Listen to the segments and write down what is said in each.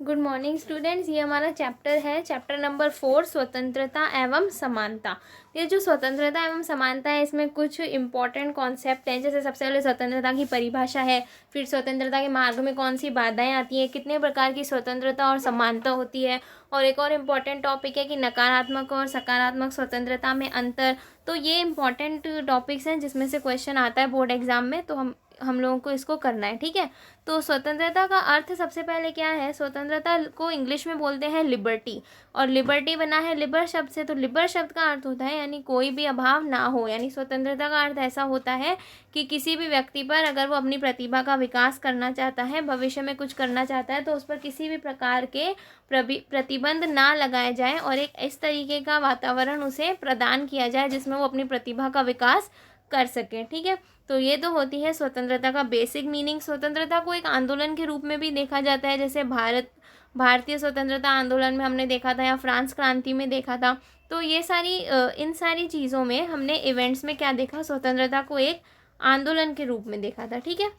Good morning students. ये हमारा chapter है, चैप्टर नंबर 4, स्वतंत्रता एवं समानता। ये जो स्वतंत्रता एवं समानता है, इसमें कुछ इंपॉर्टेंट कॉन्सेप्ट हैं। जैसे सबसे पहले स्वतंत्रता की परिभाषा है, फिर स्वतंत्रता के मार्ग में कौन सी बाधाएं आती हैं, कितने प्रकार की स्वतंत्रता और समानता होती है, और एक और इम्पॉर्टेंट टॉपिक है कि नकारात्मक और सकारात्मक स्वतंत्रता में अंतर। तो ये इंपॉर्टेंट टॉपिक्स हैं जिसमें से क्वेश्चन आता है बोर्ड एग्जाम में, तो हम लोगों को इसको करना है, ठीक है। तो स्वतंत्रता का अर्थ सबसे पहले क्या है? स्वतंत्रता को इंग्लिश में बोलते हैं लिबर्टी, और लिबर्टी बना है लिबर शब्द से। तो लिबर शब्द का अर्थ होता है यानी कोई भी अभाव ना हो, यानी स्वतंत्रता का अर्थ ऐसा होता है कि किसी भी व्यक्ति पर अगर वो अपनी प्रतिभा का विकास करना चाहता है, भविष्य में कुछ करना चाहता है, तो उस पर किसी भी प्रकार के प्रतिबंध ना लगाए जाए और एक इस तरीके का वातावरण उसे प्रदान किया जाए जिसमें वो अपनी प्रतिभा का विकास कर सके, ठीक है। तो ये तो होती है स्वतंत्रता का बेसिक मीनिंग। स्वतंत्रता को एक आंदोलन के रूप में भी देखा जाता है, जैसे भारतीय स्वतंत्रता आंदोलन में हमने देखा था, या फ्रांस क्रांति में देखा था। तो ये इन सारी चीज़ों में हमने इवेंट्स में क्या देखा? स्वतंत्रता को एक आंदोलन के रूप में देखा था, ठीक है।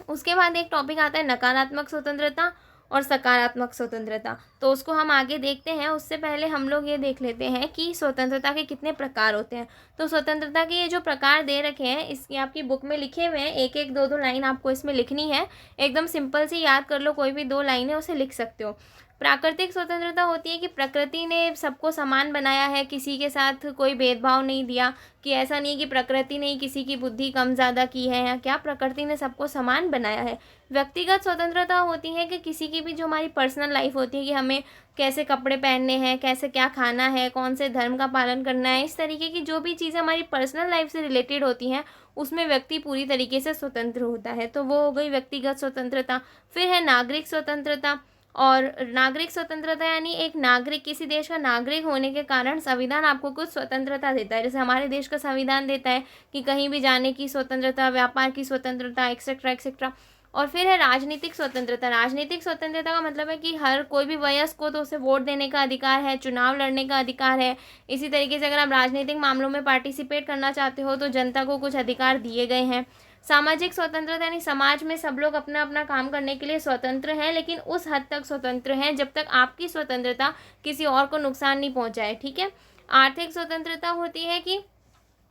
उसके बाद एक टॉपिक आता है नकारात्मक स्वतंत्रता और सकारात्मक स्वतंत्रता। तो उसको हम आगे देखते हैं। उससे पहले हम लोग ये देख लेते हैं कि स्वतंत्रता के कितने प्रकार होते हैं। तो स्वतंत्रता के ये जो प्रकार दे रखे हैं, इसकी आपकी बुक में लिखे हुए हैं। एक एक दो दो लाइन आपको इसमें लिखनी है, एकदम सिंपल सी याद कर लो, कोई भी 2 लाइनें उसे लिख सकते हो। प्राकृतिक स्वतंत्रता होती है कि प्रकृति ने सबको समान बनाया है, किसी के साथ कोई भेदभाव नहीं दिया, कि ऐसा नहीं है कि प्रकृति ने किसी की बुद्धि कम ज़्यादा की है या क्या, प्रकृति ने सबको समान बनाया है। व्यक्तिगत स्वतंत्रता होती है कि किसी की भी जो हमारी पर्सनल लाइफ होती है, कि हमें कैसे कपड़े पहनने हैं, कैसे क्या खाना है, कौन से धर्म का पालन करना है, इस तरीके की जो भी चीज़ें हमारी पर्सनल लाइफ से रिलेटेड होती हैं, उसमें व्यक्ति पूरी तरीके से स्वतंत्र होता है। तो वो हो गई व्यक्तिगत स्वतंत्रता। फिर है नागरिक स्वतंत्रता। और नागरिक स्वतंत्रता यानी एक नागरिक, किसी देश का नागरिक होने के कारण संविधान आपको कुछ स्वतंत्रता देता है। जैसे हमारे देश का संविधान देता है कि कहीं भी जाने की स्वतंत्रता, व्यापार की स्वतंत्रता, एक्सेट्रा एक्सेट्रा। और फिर है राजनीतिक स्वतंत्रता। राजनीतिक स्वतंत्रता का मतलब है कि हर कोई भी वयस्क को तो उसे वोट देने का अधिकार है, चुनाव लड़ने का अधिकार है। इसी तरीके से अगर आप राजनीतिक मामलों में पार्टिसिपेट करना चाहते हो तो जनता को कुछ अधिकार दिए गए हैं। सामाजिक स्वतंत्रता यानी समाज में सब लोग अपना अपना काम करने के लिए स्वतंत्र हैं, लेकिन उस हद तक स्वतंत्र हैं जब तक आपकी स्वतंत्रता किसी और को नुकसान नहीं पहुंचाए, ठीक है। आर्थिक स्वतंत्रता होती है कि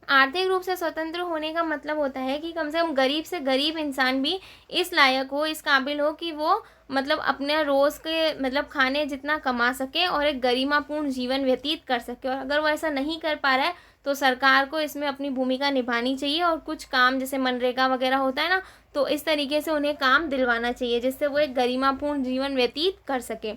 आर्थिक रूप से स्वतंत्र होने का मतलब होता है कि कम से कम गरीब से गरीब इंसान भी इस लायक हो, इस काबिल हो कि वो मतलब अपने रोज़ के मतलब खाने जितना कमा सके और एक गरिमापूर्ण जीवन व्यतीत कर सके। और अगर वो ऐसा नहीं कर पा रहा है तो सरकार को इसमें अपनी भूमिका निभानी चाहिए, और कुछ काम जैसे मनरेगा वगैरह होता है ना, तो इस तरीके से उन्हें काम दिलवाना चाहिए जिससे वो एक गरिमापूर्ण जीवन व्यतीत कर सके।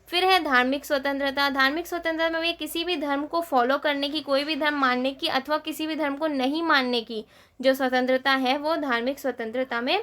फिर है धार्मिक स्वतंत्रता। धार्मिक स्वतंत्रता में किसी भी धर्म को फॉलो करने की, कोई भी धर्म मानने की अथवा किसी भी धर्म को नहीं मानने की जो स्वतंत्रता है वो धार्मिक स्वतंत्रता में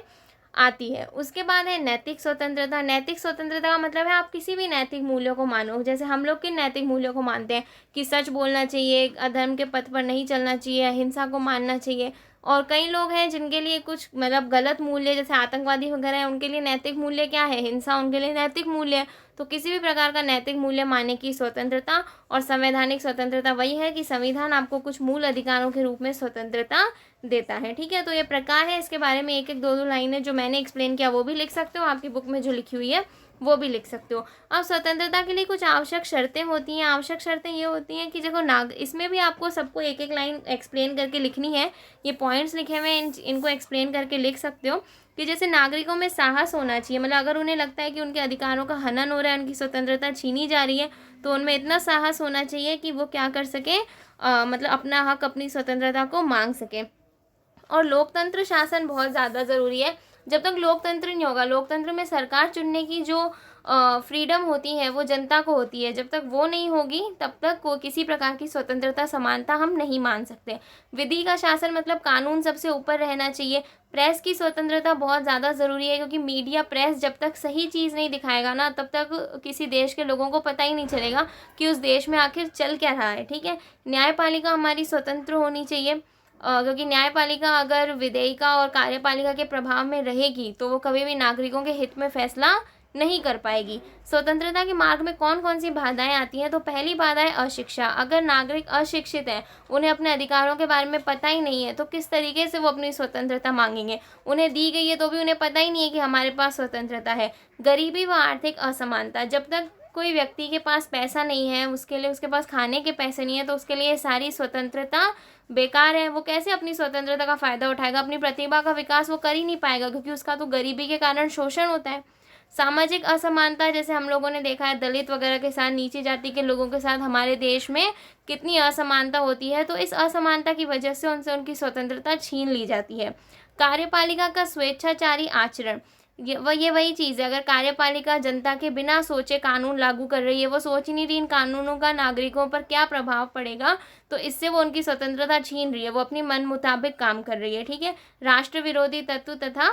आती है। उसके बाद है नैतिक स्वतंत्रता। नैतिक स्वतंत्रता का मतलब है आप किसी भी नैतिक मूल्यों को मानो। जैसे हम लोग किन नैतिक मूल्यों को मानते हैं कि सच बोलना चाहिए, अधर्म के पथ पर नहीं चलना चाहिए, अहिंसा को मानना चाहिए। और कई लोग हैं जिनके लिए कुछ मतलब गलत मूल्य, जैसे आतंकवादी वगैरह हैं, उनके लिए नैतिक मूल्य क्या है? हिंसा उनके लिए नैतिक मूल्य है। तो किसी भी प्रकार का नैतिक मूल्य मानने की स्वतंत्रता। और संवैधानिक स्वतंत्रता वही है कि संविधान आपको कुछ मूल अधिकारों के रूप में स्वतंत्रता देता है, ठीक है। तो ये प्रकार है, इसके बारे में एक एक दो दो लाइनें जो मैंने एक्सप्लेन किया वो भी लिख सकते हो, आपकी बुक में जो लिखी हुई है वो भी लिख सकते हो। अब स्वतंत्रता के लिए कुछ आवश्यक शर्तें होती हैं। आवश्यक शर्तें ये होती हैं कि देखो इसमें भी आपको सबको एक एक लाइन एक्सप्लेन करके लिखनी है। ये पॉइंट्स लिखे हुए हैं, इनको एक्सप्लेन करके लिख सकते हो। कि जैसे नागरिकों में साहस होना चाहिए, मतलब अगर उन्हें लगता है कि उनके अधिकारों का हनन हो रहा है, उनकी स्वतंत्रता छीनी जा रही है, तो उनमें इतना साहस होना चाहिए कि वो क्या कर सके, मतलब अपना हक, अपनी स्वतंत्रता को मांग सके। और लोकतंत्र शासन बहुत ज़्यादा ज़रूरी है। जब तक लोकतंत्र नहीं होगा, लोकतंत्र में सरकार चुनने की जो फ्रीडम होती है वो जनता को होती है, जब तक वो नहीं होगी तब तक को किसी प्रकार की स्वतंत्रता समानता हम नहीं मान सकते। विधि का शासन मतलब कानून सबसे ऊपर रहना चाहिए। प्रेस की स्वतंत्रता बहुत ज़्यादा ज़रूरी है, क्योंकि मीडिया प्रेस जब तक सही चीज़ नहीं दिखाएगा ना, तब तक किसी देश के लोगों को पता ही नहीं चलेगा कि उस देश में आखिर चल क्या रहा है, ठीक है। न्यायपालिका हमारी स्वतंत्र होनी चाहिए, क्योंकि न्यायपालिका अगर विधेयिका और कार्यपालिका के प्रभाव में रहेगी तो वो कभी भी नागरिकों के हित में फैसला नहीं कर पाएगी। स्वतंत्रता के मार्ग में कौन कौन सी बाधाएं आती हैं? तो पहली बाधा है अशिक्षा। अगर नागरिक अशिक्षित हैं, उन्हें अपने अधिकारों के बारे में पता ही नहीं है, तो किस तरीके से वो अपनी स्वतंत्रता मांगेंगे? उन्हें दी गई है तो भी उन्हें पता ही नहीं है कि हमारे पास स्वतंत्रता है। गरीबी व आर्थिक असमानता। जब तक कोई व्यक्ति के पास पैसा नहीं है, उसके लिए उसके पास खाने के पैसे नहीं है, तो उसके लिए सारी स्वतंत्रता बेकार है। वो कैसे अपनी स्वतंत्रता का फ़ायदा उठाएगा? अपनी प्रतिभा का विकास वो कर ही नहीं पाएगा, क्योंकि उसका तो गरीबी के कारण शोषण होता है। सामाजिक असमानता, जैसे हम लोगों ने देखा है दलित वगैरह के साथ, नीची जाति के लोगों के साथ हमारे देश में कितनी असमानता होती है, तो इस असमानता की वजह से उनसे उनकी स्वतंत्रता छीन ली जाती है। कार्यपालिका का स्वेच्छाचारी आचरण, ये वही चीज़ है। अगर कार्यपालिका जनता के बिना सोचे कानून लागू कर रही है, वो सोच ही नहीं रही इन कानूनों का नागरिकों पर क्या प्रभाव पड़ेगा, तो इससे वो उनकी स्वतंत्रता छीन रही है, वो अपनी मन मुताबिक काम कर रही है। ठीक है। राष्ट्र विरोधी तत्व तथा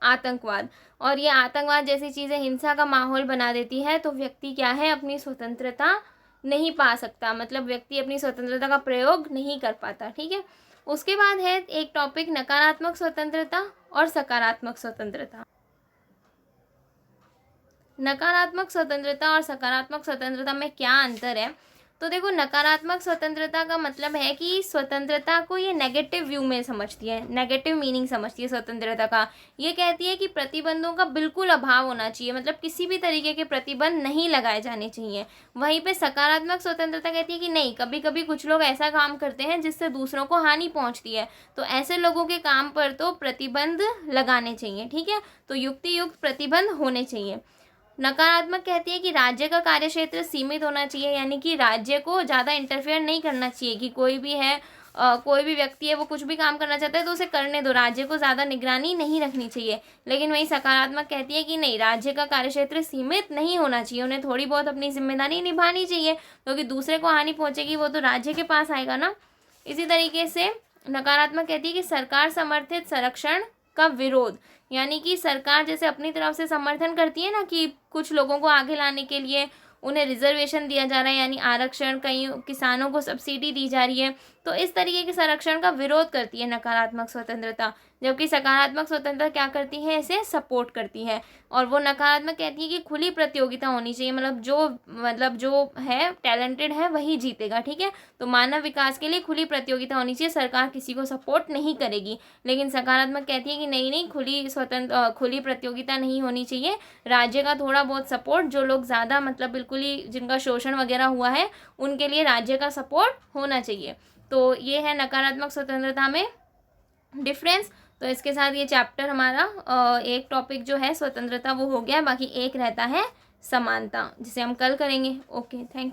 आतंकवाद, और ये आतंकवाद जैसी चीज़ें हिंसा का माहौल बना देती है, तो व्यक्ति क्या है, अपनी स्वतंत्रता नहीं पा सकता, मतलब व्यक्ति अपनी स्वतंत्रता का प्रयोग नहीं कर पाता। ठीक है। उसके बाद है एक टॉपिक नकारात्मक स्वतंत्रता और सकारात्मक स्वतंत्रता। नकारात्मक स्वतंत्रता और सकारात्मक स्वतंत्रता में क्या अंतर है? तो देखो, नकारात्मक स्वतंत्रता का मतलब है कि स्वतंत्रता को ये नेगेटिव व्यू में समझती है, नेगेटिव मीनिंग समझती है स्वतंत्रता का। ये कहती है कि प्रतिबंधों का बिल्कुल अभाव होना चाहिए, मतलब किसी भी तरीके के प्रतिबंध नहीं लगाए जाने चाहिए। वहीं पे सकारात्मक स्वतंत्रता कहती है कि नहीं, कभी कभी कुछ लोग ऐसा काम करते हैं जिससे दूसरों को हानि पहुंचती है, तो ऐसे लोगों के काम पर तो प्रतिबंध लगाने चाहिए। ठीक है। तो युक्ति युक्त प्रतिबंध होने चाहिए। नकारात्मक कहती है कि राज्य का कार्यक्षेत्र सीमित होना चाहिए, यानी कि राज्य को ज़्यादा इंटरफेयर नहीं करना चाहिए, कि कोई भी है कोई भी व्यक्ति है वो कुछ भी काम करना चाहता है तो उसे करने दो, राज्य को ज़्यादा निगरानी नहीं रखनी चाहिए। लेकिन वही सकारात्मक कहती है कि नहीं, राज्य का कार्यक्षेत्र सीमित नहीं होना चाहिए, उन्हें थोड़ी बहुत अपनी जिम्मेदारी निभानी चाहिए, क्योंकि दूसरे को हानि पहुँचेगी वो तो राज्य के पास आएगा ना। इसी तरीके से नकारात्मक कहती है कि सरकार समर्थित संरक्षण का विरोध, यानी कि सरकार जैसे अपनी तरफ से समर्थन करती है ना, कि कुछ लोगों को आगे लाने के लिए उन्हें रिजर्वेशन दिया जा रहा है, यानी आरक्षण, कई किसानों को सब्सिडी दी जा रही है, तो इस तरीके के संरक्षण का विरोध करती है नकारात्मक स्वतंत्रता। जबकि सकारात्मक स्वतंत्रता क्या करती है, इसे सपोर्ट करती है। और वो नकारात्मक कहती है कि खुली प्रतियोगिता होनी चाहिए, मतलब जो है टैलेंटेड है वही जीतेगा। ठीक है। तो मानव विकास के लिए खुली प्रतियोगिता होनी चाहिए, सरकार किसी को सपोर्ट नहीं करेगी। लेकिन सकारात्मक कहती है कि नहीं, खुली प्रतियोगिता नहीं होनी चाहिए, राज्य का थोड़ा बहुत सपोर्ट, जो लोग ज़्यादा मतलब बिल्कुल ही जिनका शोषण वगैरह हुआ है उनके लिए राज्य का सपोर्ट होना चाहिए। तो ये है नकारात्मक स्वतंत्रता में डिफरेंस। तो इसके साथ ये चैप्टर हमारा एक टॉपिक जो है स्वतंत्रता वो हो गया, बाकी एक रहता है समानता, जिसे हम कल करेंगे। Okay, thank you.